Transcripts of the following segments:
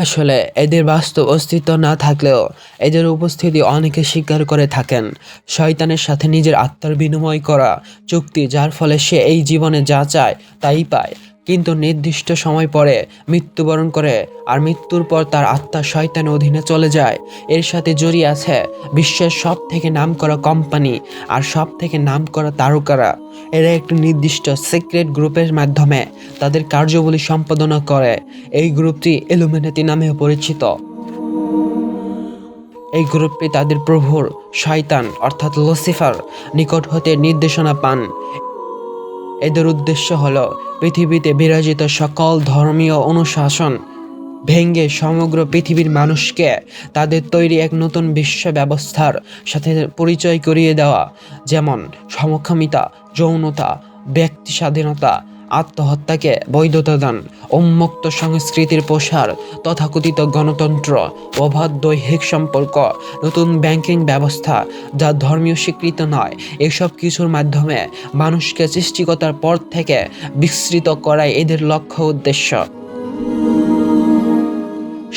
আসলে এদের বাস্তব অস্তিত্ব না থাকলেও এদের উপস্থিতি অনেকে স্বীকার করে থাকেন। শয়তানের সাথে নিজের আত্মার বিনিময় করা চুক্তি, যার ফলে সে এই জীবনে যা চায় তাই পায়, কিন্তু নির্দিষ্ট সময় পরে মৃত্যুবরণ করে, আর মৃত্যুর পর তার আত্মা শয়তানের অধীনে চলে যায়। এর সাথে জড়িয়ে আছে বিশ্বের সব থেকে নামকরা কোম্পানি আর সব থেকে নামকরা তারকারা। এরা একটি নির্দিষ্ট সিক্রেট গ্রুপের মাধ্যমে তাদের কার্যাবলী সম্পাদনা করে। এই গ্রুপটি ইলুমিনাতি নামেও পরিচিত। এই গ্রুপটি তাদের প্রভুর শয়তান অর্থাৎ লুসিফার নিকট হতে নির্দেশনা পান। এদের উদ্দেশ্য হল পৃথিবীতে বিরাজিত সকল ধর্মীয় অনুশাসন ভেঙে সমগ্র পৃথিবীর মানুষকে তাদের তৈরি এক নতুন বিশ্ব ব্যবস্থার সাথে পরিচয় করিয়ে দেওয়া, যেমন সমকামিতা, যৌনতা, ব্যক্তি স্বাধীনতা, আত্মহত্যাকে বৈধতা দান, উন্মুক্ত সংস্কৃতির প্রসার, তথাকথিত গণতন্ত্র, অবাধ দৈহিক সম্পর্ক, নতুন ব্যাংকিং ব্যবস্থা যা ধর্মীয় স্বীকৃত নয়। এসব কিছুর মাধ্যমে মানুষকে সৃষ্টিকর্তার পথ থেকে বিস্মৃত করাই এদের লক্ষ্য উদ্দেশ্য।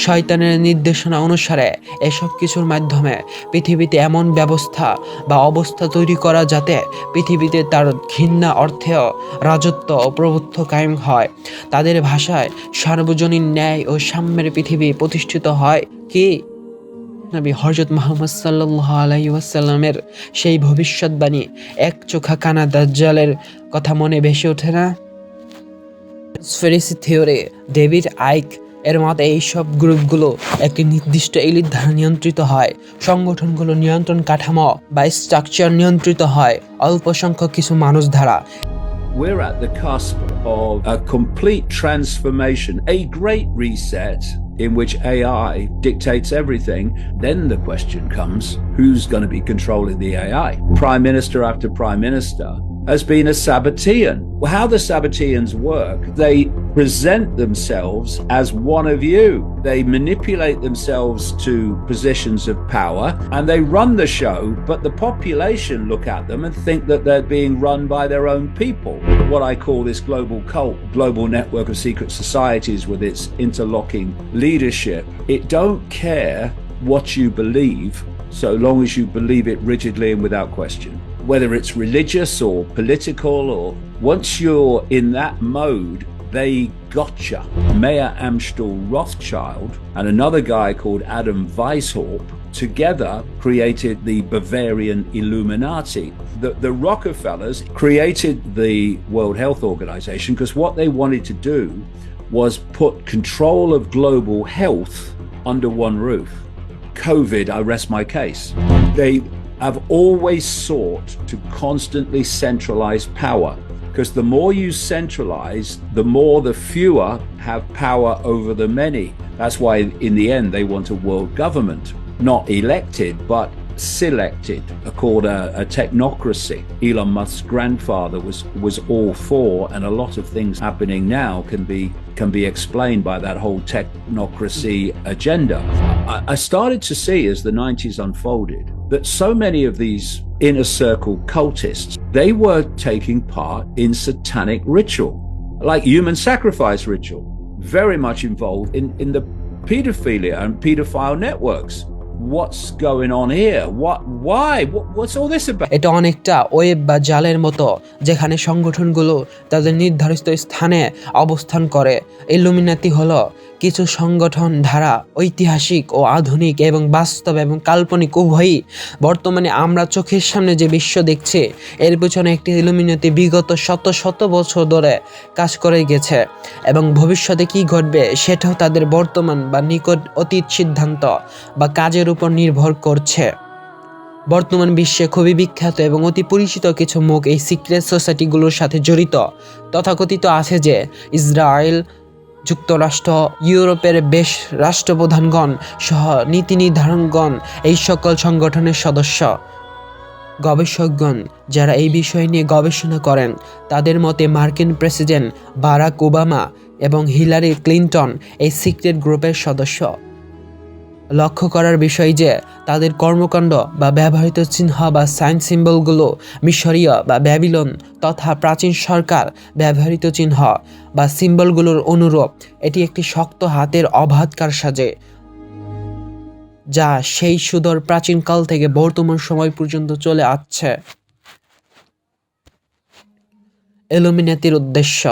শয়তানের নির্দেশনা অনুসারে এসব কিছুর মাধ্যমে পৃথিবীতে এমন ব্যবস্থা বা অবস্থা তৈরি করা যাতে পৃথিবীতে তার ঘৃণা অর্থেও রাজত্ব ও প্রভুত্ব কায়েম হয়। তাদের ভাষায় সার্বজনীন ন্যায় ও সাম্যের পৃথিবী প্রতিষ্ঠিত হয়। কি নবী হযরত মুহাম্মদ সাল্লাল্লাহু আলাইহি ওয়াসাল্লামের সেই ভবিষ্যৎবাণী এক চোখা কানা দাজ্জালের কথা মনে ভেসে ওঠে না? কনস্পিরেসি থিওরি ডেভিড আইক এর মতে এইসব গ্রুপগুলো একটি নির্দিষ্ট এলিট দ্বারা নিয়ন্ত্রিত হয়। সংগঠনগুলো নিয়ন্ত্রণ কাঠামো বা স্ট্রাকচার নিয়ন্ত্রিত হয় অল্প সংখ্যক কিছু মানুষ দ্বারা। We're at the cusp of a complete transformation, a great reset in which AI dictates everything. Then the question comes, who's going to be controlling the AI? Prime Minister after Prime Minister has been a Sabbatean. Well, how the Sabbateans work, they present themselves as one of you. They manipulate themselves to positions of power and they run the show, but the population look at them and think that they're being run by their own people. What I call this global cult, global network of secret societies with its interlocking leadership. It don't care what you believe so long as you believe it rigidly and without question. Whether it's religious or political, or once you're in that mode, they gotcha. Mayer Amstel Rothschild and another guy called Adam Weishaupt together created the Bavarian Illuminati. The Rockefellers created the World Health Organization because what they wanted to do was put control of global health under one roof. COVID, I rest my case. They have always sought to constantly centralize power, because the more you centralize, the more the fewer have power over the many. That's why in the end they want a world government, not elected but selected, called a technocracy. Elon Musk's grandfather was all for, and a lot of things happening now can be explained by that whole technocracy agenda. I started to see as the 90s unfolded that so many of these inner circle cultists, they were taking part in satanic ritual, like human sacrifice ritual, very much involved in the pedophilia and pedophile networks. What's going on here? What's all this about? এটা অনেকটা web বা জালের মতো, যেখানে সংগঠনগুলো তাদের নির্ধারিত স্থানে অবস্থান করে। ইলুমিনাতি হলো কিছু সংগঠন ধারা ঐতিহাসিক ও আধুনিক এবং বাস্তব এবং কাল্পনিক উভয়ই। বর্তমানে আমরা চোখের সামনে যে বিশ্ব দেখছি, এর পিছনে একটি ইলুমিনাতি বিগত শত শত বছর ধরে কাজ করে গেছে, এবং ভবিষ্যতে কি ঘটবে সেটাও তাদের বর্তমান বা নিকট অতীত সিদ্ধান্ত বা কাজের উপর নির্ভর করছে। বর্তমান বিশ্বে খুবই বিখ্যাত এবং অতি পরিচিত কিছু মুখ এই সিক্রেট সোসাইটিগুলোর সাথে জড়িত। তথাকথিত আছে যে ইসরায়েল, যুক্তরাষ্ট্র, ইউরোপের বেশ রাষ্ট্রপ্রধানগণ সহ নীতি নির্ধারণগণ এই সকল সংগঠনের সদস্য। গবেষকগণ যারা এই বিষয় নিয়ে গবেষণা করেন তাদের মতে মার্কিন প্রেসিডেন্ট বারাক ওবামা এবং হিলারি ক্লিন্টন এই সিক্রেট গ্রুপের সদস্য। লক্ষ্য করার বিষয় যে তাদের কর্মকাণ্ড বা ব্যবহৃত চিহ্ন বা সাইন সিম্বলগুলো মিশরীয় বা ব্যাবিলন তথা প্রাচীন সরকার ব্যবহৃত চিহ্ন বা সিম্বলগুলোর অনুরূপ। এটি একটি শক্ত হাতের অবাধ কারসাজি যা সেই সুদূর প্রাচীনকাল থেকে বর্তমান সময় পর্যন্ত চলে আসছে। ইলুমিনাতির উদ্দেশ্য।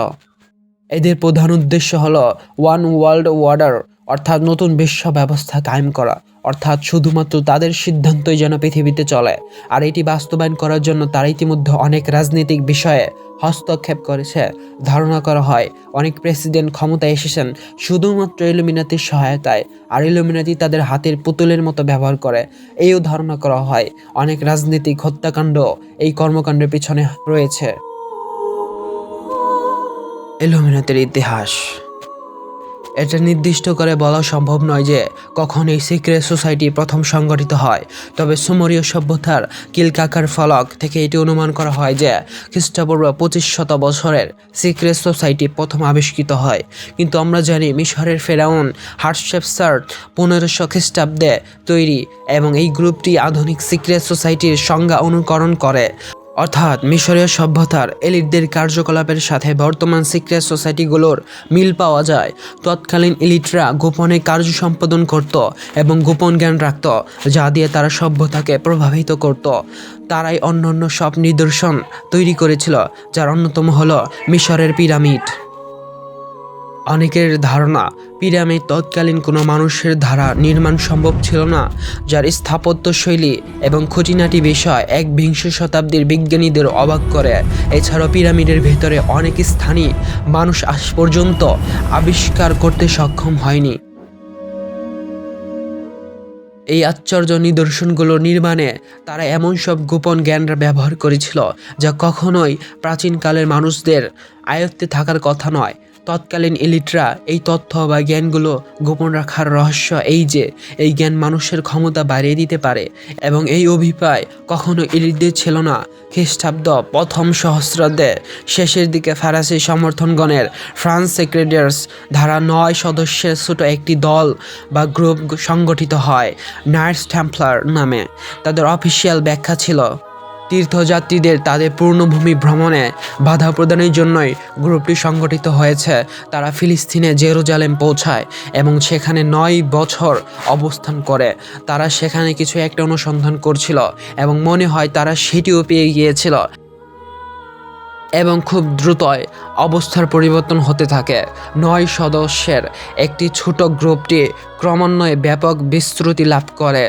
এদের প্রধান উদ্দেশ্য হলো ওয়ান ওয়ার্ল্ড অর্ডার, অর্থাৎ নতুন বিশ্ব ব্যবস্থা কায়েম করা, অর্থাৎ শুধুমাত্র তাদের সিদ্ধান্তই যেন পৃথিবীতে চলে। আর এটি বাস্তবায়ন করার জন্য তারা ইতিমধ্যে অনেক রাজনৈতিক বিষয়ে হস্তক্ষেপ করেছে। ধারণা করা হয় অনেক প্রেসিডেন্ট ক্ষমতায় এসেছেন শুধুমাত্র ইলুমিনাতির সহায়তায়, আর ইলুমিনাতি তাদের হাতের পুতুলের মতো ব্যবহার করে। এইও ধারণা করা হয় অনেক রাজনৈতিক হত্যাকাণ্ড এই কর্মকাণ্ডের পিছনে রয়েছে। ইলুমিনাতির ইতিহাস। এটা নির্দিষ্ট করে বলা সম্ভব নয় যে কখন এই সিক্রেট সোসাইটি প্রথম সংগঠিত হয়, তবে সুমেরীয় সভ্যতার কিলকাকার ফলক থেকে এটি অনুমান করা হয় যে খ্রিস্টপূর্ব 2500 বছরের সিক্রেট সোসাইটি প্রথম আবিষ্কৃত হয়। কিন্তু আমরা জানি মিশরের ফেরাউন হাটশেপসার 1500 খ্রিস্টাব্দে তৈরি, এবং এই গ্রুপটি আধুনিক সিক্রেট সোসাইটির সংজ্ঞা অনুকরণ করে, অর্থাৎ মিশরীয় সভ্যতার এলিটদের কার্যকলাপের সাথে বর্তমান সিক্রেট সোসাইটিগুলোর মিল পাওয়া যায়। তৎকালীন এলিটরা গোপনে কার্য সম্পাদন করত এবং গোপন জ্ঞান রাখত, যা দিয়ে তারা সভ্যতাকে প্রভাবিত করত। তারাই অন্যান্য সব নিদর্শন তৈরি করেছিল, যার অন্যতম হলো মিশরের পিরামিড। অনেকের ধারণা পিরামিড তৎকালীন কোনো মানুষের দ্বারা নির্মাণ সম্ভব ছিল না, যার স্থাপত্যশৈলী এবং খুঁটিনাটি বিষয় বিংশ শতাব্দীর বিজ্ঞানীদের অবাক করে। এছাড়াও পিরামিডের ভেতরে অনেক স্থানই মানুষ আজ পর্যন্ত আবিষ্কার করতে সক্ষম হয়নি। এই আশ্চর্য নিদর্শনগুলো নির্মাণে তারা এমন সব গোপন জ্ঞানরা ব্যবহার করেছিল যা কখনোই প্রাচীনকালের মানুষদের আয়ত্তে থাকার কথা নয়। তৎকালীন এলিটরা এই তথ্য বা জ্ঞানগুলো গোপন রাখার রহস্য এই যে এই জ্ঞান মানুষের ক্ষমতা বাড়িয়ে দিতে পারে, এবং এই অভিপ্রায় কখনো এলিটদের ছিল না। খ্রিস্টাব্দ প্রথম সহস্রাব্দের শেষের দিকে ফরাসি সমর্থনগণের ফ্রান্স সেক্রেটারিস ধারা 9 সদস্যের ছোট একটি দল বা গ্রুপ সংগঠিত হয় নাইটস টেম্পলার নামে। তাদের অফিসিয়াল ব্যাখ্যা ছিল তীর্থযাত্রীদের তাদের পূর্ণভূমি ভ্রমণে বাধা প্রদানের জন্যই গ্রুপটি সংগঠিত হয়েছে। তারা ফিলিস্তিনে জেরুজালেম পৌঁছায় এবং সেখানে 9 বছর অবস্থান করে। তারা সেখানে কিছু একটা অনুসন্ধান করছিল এবং মনে হয় তারা সেটিও পেয়ে গিয়েছিল, এবং খুব দ্রুতই অবস্থার পরিবর্তন হতে থাকে। 9 সদস্যের একটি ছোট গ্রুপটি ক্রমান্বয়ে ব্যাপক বিস্তৃতি লাভ করে।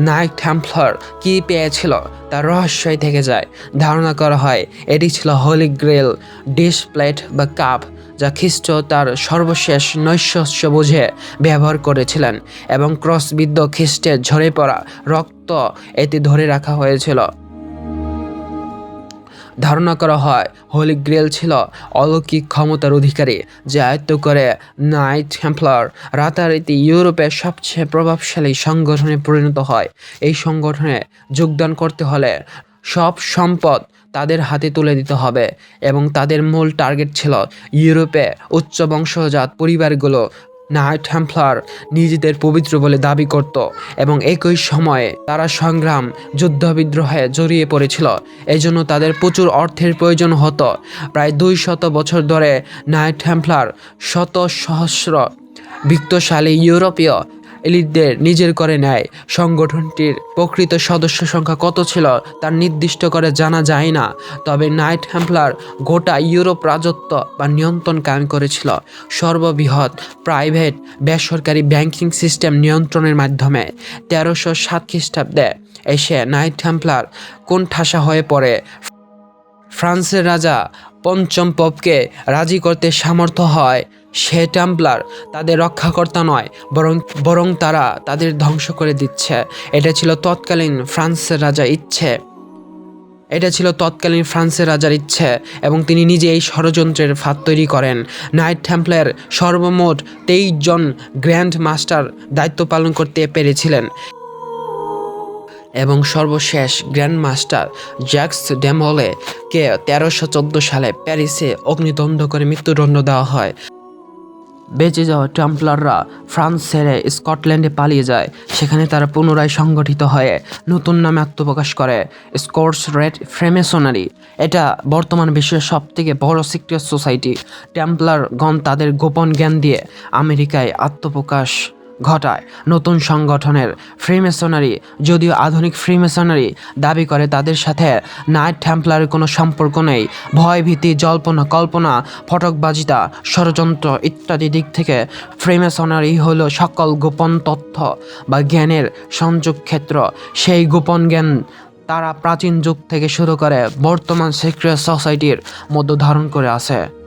নাইট টেম্পলার কী পেয়েছিল তার রহস্যই থেকে যায়। ধারণা করা হয় এটি ছিল হোলি গ্রেল ডিশ প্লেট বা কাপ, যা খ্রিস্ট তার সর্বশেষ নৈশস্য বুঝে ব্যবহার করেছিলেন, এবং ক্রসবিদ্ধ খ্রিস্টের ঝরে পড়া রক্ত এতে ধরে রাখা হয়েছিল। ধারণা করা হয় হোলি গ্রেল ছিল অলৌকিক ক্ষমতার অধিকারী, যা আয়ত্ত করে নাইট টেম্পলার রাতারাতি ইউরোপের সবচেয়ে প্রভাবশালী সংগঠনে পরিণত হয়। এই সংগঠনে যোগদান করতে হলে সব সম্পদ তাদের হাতে তুলে দিতে হবে, এবং তাদের মূল টার্গেট ছিল ইউরোপে উচ্চ বংশজাত পরিবারগুলো। নাইট টেম্পলার নিজেদের পবিত্র বলে দাবি করত, এবং একই সময়ে তারা সংগ্রাম যুদ্ধবিদ্রোহে জড়িয়ে পড়েছিল। এজন্য তাদের প্রচুর অর্থের প্রয়োজন হতো। প্রায় 200 বছর ধরে নাইট টেম্পলার শত সহস্র বিত্তশালী ইউরোপীয় এলিটদের নিজের করে নেয়। সংগঠনটির প্রকৃত সদস্য সংখ্যা কত ছিল তার নির্দিষ্ট করে জানা যায় না, তবে নাইট টেম্পলার গোটা ইউরোপ রাজত্ব বা নিয়ন্ত্রণ কায়েম করেছিল সর্ববৃহৎ প্রাইভেট বেসরকারি ব্যাংকিং সিস্টেম নিয়ন্ত্রণের মাধ্যমে। 1307 খ্রিস্টাব্দে এসে নাইট টেম্পলার কোণঠাসা হয়ে পড়ে। ফ্রান্সের রাজা পঞ্চম পপকে রাজি করতে সামর্থ্য হয় সে টেম্পলার তাদের রক্ষাকর্তা নয়, বরং তারা তাদের ধ্বংস করে দিচ্ছে। এটা ছিল তৎকালীন ফ্রান্সের রাজা ইচ্ছে। এটা ছিল তৎকালীন ফ্রান্সের রাজার ইচ্ছে এবং তিনি নিজে এই ষড়যন্ত্রের ফাঁদ তৈরি করেন। নাইট টেম্পলার সর্বমোট 23 জন গ্র্যান্ড মাস্টার দায়িত্ব পালন করতে পেরেছিলেন এবং সর্বশেষ গ্র্যান্ড মাস্টার জ্যাক্স ডেমলে কে 1314 সালে প্যারিসে অগ্নিদগ্ধ করে মৃত্যুদণ্ড দেওয়া হয়। বেঁচে যাওয়া টেম্পলাররা ফ্রান্স ছেড়ে স্কটল্যান্ডে পালিয়ে যায়। সেখানে তারা পুনরায় সংগঠিত হয়ে নতুন নামে আত্মপ্রকাশ করে, স্কটস রেড ফ্রিমেসনারি। এটা বর্তমান বিশ্বের সবথেকে বড় সিক্রেট সোসাইটি। টেম্পলারগণ তাদের গোপন জ্ঞান দিয়ে আমেরিকায় আত্মপ্রকাশ ঘটায় নতুন সংগঠনের ফ্রিমেসনারি। যদিও আধুনিক ফ্রিমেসনারি দাবি করে তাদের সাথে নাইট টেম্পলারের কোনো সম্পর্ক নেই, ভয়, ভীতি, জল্পনা কল্পনা, ফটকবাজিতা, ষড়যন্ত্র ইত্যাদি দিক থেকে ফ্রিমেসনারি হলো সকল গোপন তথ্য বা জ্ঞানের সংযোগ ক্ষেত্র। সেই গোপন জ্ঞান তারা প্রাচীন যুগ থেকে শুরু করে বর্তমান সিক্রেট সোসাইটির মধ্যে ধারণ করে আছে।